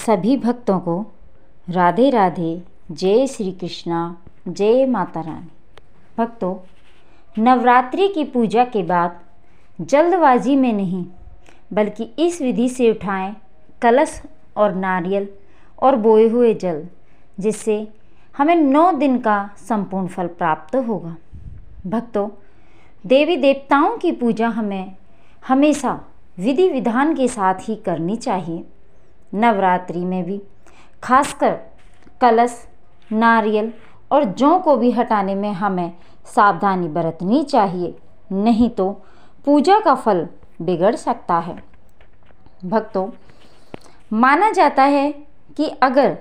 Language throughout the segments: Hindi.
सभी भक्तों को राधे राधे। जय श्री कृष्णा, जय माता रानी। भक्तों, नवरात्रि की पूजा के बाद जल्दबाजी में नहीं बल्कि इस विधि से उठाएं कलश और नारियल और बोए हुए जल, जिससे हमें 9 दिन का संपूर्ण फल प्राप्त होगा। भक्तों, देवी देवताओं की पूजा हमें हमेशा विधि विधान के साथ ही करनी चाहिए। नवरात्रि में भी खासकर कलश, नारियल और जौ को भी हटाने में हमें सावधानी बरतनी चाहिए, नहीं तो पूजा का फल बिगड़ सकता है। भक्तों, माना जाता है कि अगर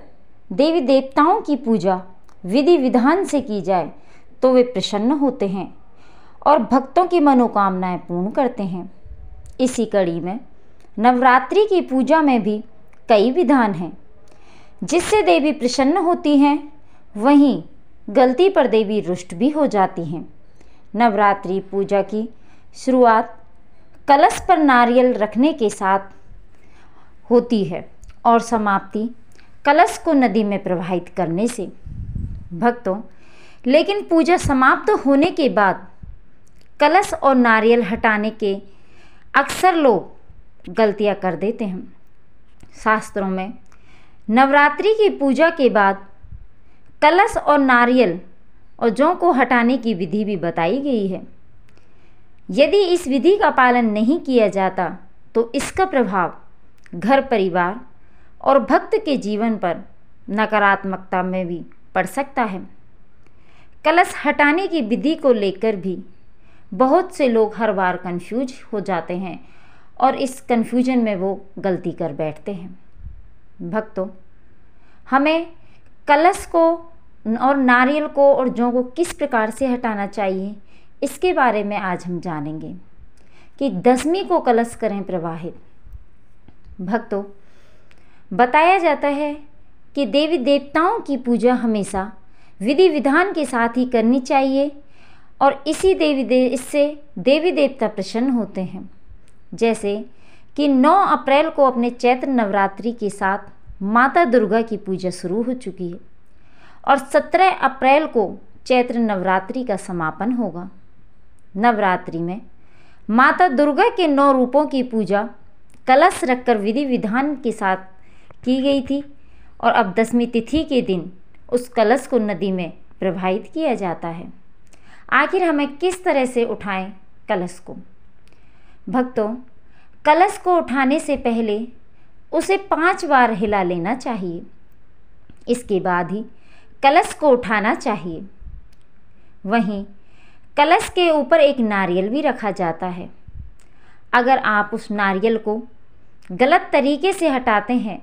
देवी देवताओं की पूजा विधि विधान से की जाए तो वे प्रसन्न होते हैं और भक्तों की मनोकामनाएं पूर्ण करते हैं। इसी कड़ी में नवरात्रि की पूजा में भी कई विधान हैं जिससे देवी प्रसन्न होती हैं, वहीं गलती पर देवी रुष्ट भी हो जाती हैं। नवरात्रि पूजा की शुरुआत कलश पर नारियल रखने के साथ होती है और समाप्ति कलश को नदी में प्रवाहित करने से। भक्तों, लेकिन पूजा समाप्त होने के बाद कलश और नारियल हटाने के अक्सर लोग गलतियां कर देते हैं। शास्त्रों में नवरात्रि की पूजा के बाद कलश और नारियल और जौ को हटाने की विधि भी बताई गई है। यदि इस विधि का पालन नहीं किया जाता तो इसका प्रभाव घर परिवार और भक्त के जीवन पर नकारात्मकता में भी पड़ सकता है। कलश हटाने की विधि को लेकर भी बहुत से लोग हर बार कंफ्यूज हो जाते हैं और इस कंफ्यूजन में वो गलती कर बैठते हैं। भक्तों, हमें कलश को और नारियल को और जौ को किस प्रकार से हटाना चाहिए, इसके बारे में आज हम जानेंगे कि दशमी को कलश करें प्रवाहित। भक्तों, बताया जाता है कि देवी देवताओं की पूजा हमेशा विधि विधान के साथ ही करनी चाहिए और इससे देवी देवता प्रसन्न होते हैं। जैसे कि 9 अप्रैल को अपने चैत्र नवरात्रि के साथ माता दुर्गा की पूजा शुरू हो चुकी है और 17 अप्रैल को चैत्र नवरात्रि का समापन होगा। नवरात्रि में माता दुर्गा के 9 रूपों की पूजा कलश रखकर विधि विधान के साथ की गई थी और अब दशमी तिथि के दिन उस कलश को नदी में प्रवाहित किया जाता है। आखिर हमें किस तरह से उठाएं कलश को? भक्तों, कलश को उठाने से पहले उसे 5 बार हिला लेना चाहिए। इसके बाद ही कलश को उठाना चाहिए। वहीं कलश के ऊपर एक नारियल भी रखा जाता है। अगर आप उस नारियल को गलत तरीके से हटाते हैं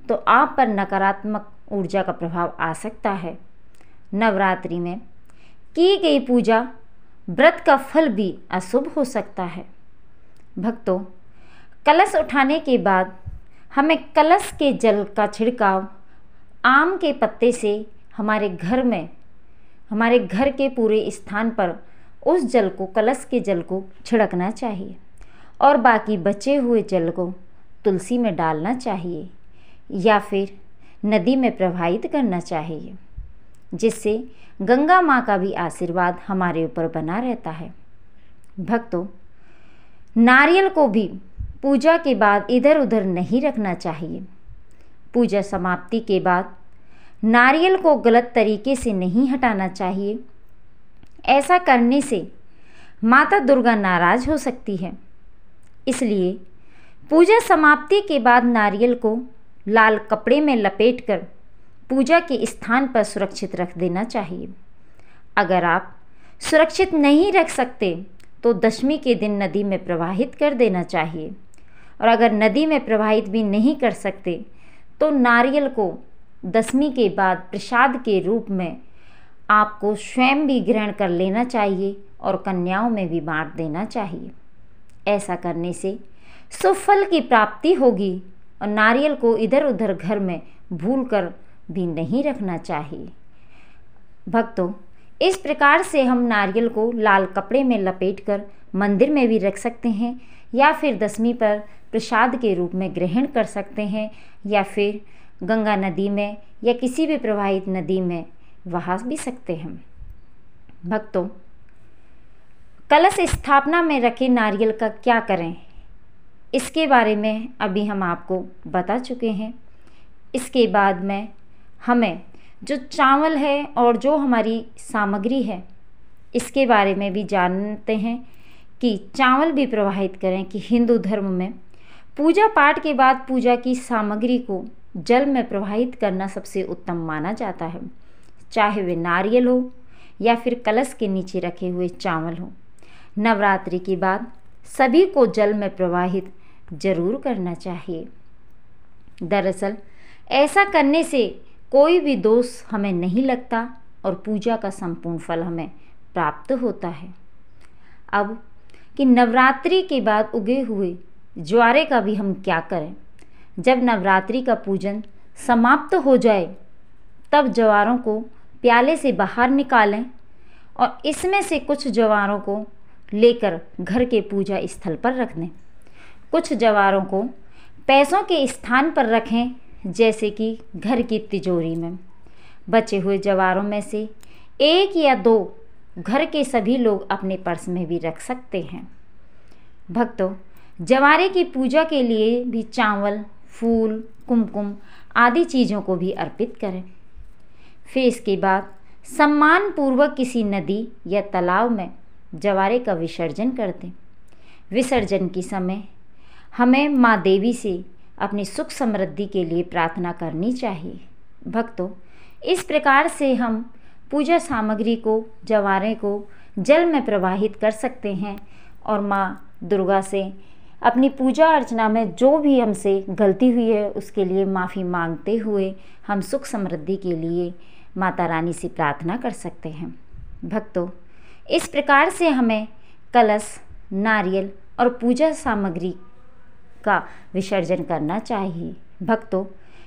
तो आप पर नकारात्मक ऊर्जा का प्रभाव आ सकता है। नवरात्रि में की गई पूजा व्रत का फल भी अशुभ हो सकता है। भक्तों, कलश उठाने के बाद हमें कलश के जल का छिड़काव आम के पत्ते से हमारे घर के पूरे स्थान पर उस जल को, कलश के जल को छिड़कना चाहिए और बाकी बचे हुए जल को तुलसी में डालना चाहिए या फिर नदी में प्रवाहित करना चाहिए, जिससे गंगा माँ का भी आशीर्वाद हमारे ऊपर बना रहता है। भक्तों, नारियल को भी पूजा के बाद इधर उधर नहीं रखना चाहिए। पूजा समाप्ति के बाद नारियल को गलत तरीके से नहीं हटाना चाहिए। ऐसा करने से माता दुर्गा नाराज हो सकती है। इसलिए पूजा समाप्ति के बाद नारियल को लाल कपड़े में लपेटकर पूजा के स्थान पर सुरक्षित रख देना चाहिए। अगर आप सुरक्षित नहीं रख सकते तो दशमी के दिन नदी में प्रवाहित कर देना चाहिए और अगर नदी में प्रवाहित भी नहीं कर सकते तो नारियल को दशमी के बाद प्रसाद के रूप में आपको स्वयं भी ग्रहण कर लेना चाहिए और कन्याओं में भी बांट देना चाहिए। ऐसा करने से सुफल की प्राप्ति होगी और नारियल को इधर उधर घर में भूल कर भी नहीं रखना चाहिए। भक्तों, इस प्रकार से हम नारियल को लाल कपड़े में लपेटकर मंदिर में भी रख सकते हैं या फिर दशमी पर प्रसाद के रूप में ग्रहण कर सकते हैं, या फिर गंगा नदी में या किसी भी प्रवाहित नदी में बहा भी सकते हैं। भक्तों, कलश स्थापना में रखे नारियल का क्या करें, इसके बारे में अभी हम आपको बता चुके हैं। इसके बाद में हमें जो चावल है और जो हमारी सामग्री है, इसके बारे में भी जानते हैं कि चावल भी प्रवाहित करें कि हिंदू धर्म में पूजा पाठ के बाद पूजा की सामग्री को जल में प्रवाहित करना सबसे उत्तम माना जाता है, चाहे वे नारियल हो या फिर कलश के नीचे रखे हुए चावल हो। नवरात्रि के बाद सभी को जल में प्रवाहित जरूर करना चाहिए। दरअसल ऐसा करने से कोई भी दोष हमें नहीं लगता और पूजा का संपूर्ण फल हमें प्राप्त होता है। अब कि नवरात्रि के बाद उगे हुए ज्वारे का भी हम क्या करें। जब नवरात्रि का पूजन समाप्त हो जाए तब ज्वारों को प्याले से बाहर निकालें और इसमें से कुछ ज्वारों को लेकर घर के पूजा स्थल पर रख दें। कुछ ज्वारों को पैसों के स्थान पर रखें, जैसे कि घर की तिजोरी में। बचे हुए ज्वारों में से 1 या 2 घर के सभी लोग अपने पर्स में भी रख सकते हैं। भक्तों, ज्वारे की पूजा के लिए भी चावल, फूल, कुमकुम आदि चीज़ों को भी अर्पित करें। फिर इसके बाद सम्मान पूर्वक किसी नदी या तालाब में ज्वारे का विसर्जन कर दें। विसर्जन के समय हमें माँ देवी से अपनी सुख समृद्धि के लिए प्रार्थना करनी चाहिए। भक्तों, इस प्रकार से हम पूजा सामग्री को, ज्वारे को जल में प्रवाहित कर सकते हैं और माँ दुर्गा से अपनी पूजा अर्चना में जो भी हमसे गलती हुई है उसके लिए माफ़ी मांगते हुए हम सुख समृद्धि के लिए माता रानी से प्रार्थना कर सकते हैं। भक्तों, इस प्रकार से हमें कलश, नारियल और पूजा सामग्री का विसर्जन करना चाहिए। भक्तों,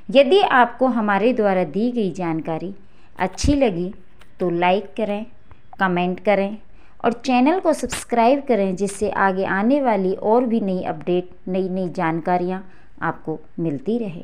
यदि आपको हमारे द्वारा दी गई जानकारी अच्छी लगी तो लाइक करें, कमेंट करें और चैनल को सब्सक्राइब करें, जिससे आगे आने वाली और भी नई अपडेट, नई जानकारियाँ आपको मिलती रहे।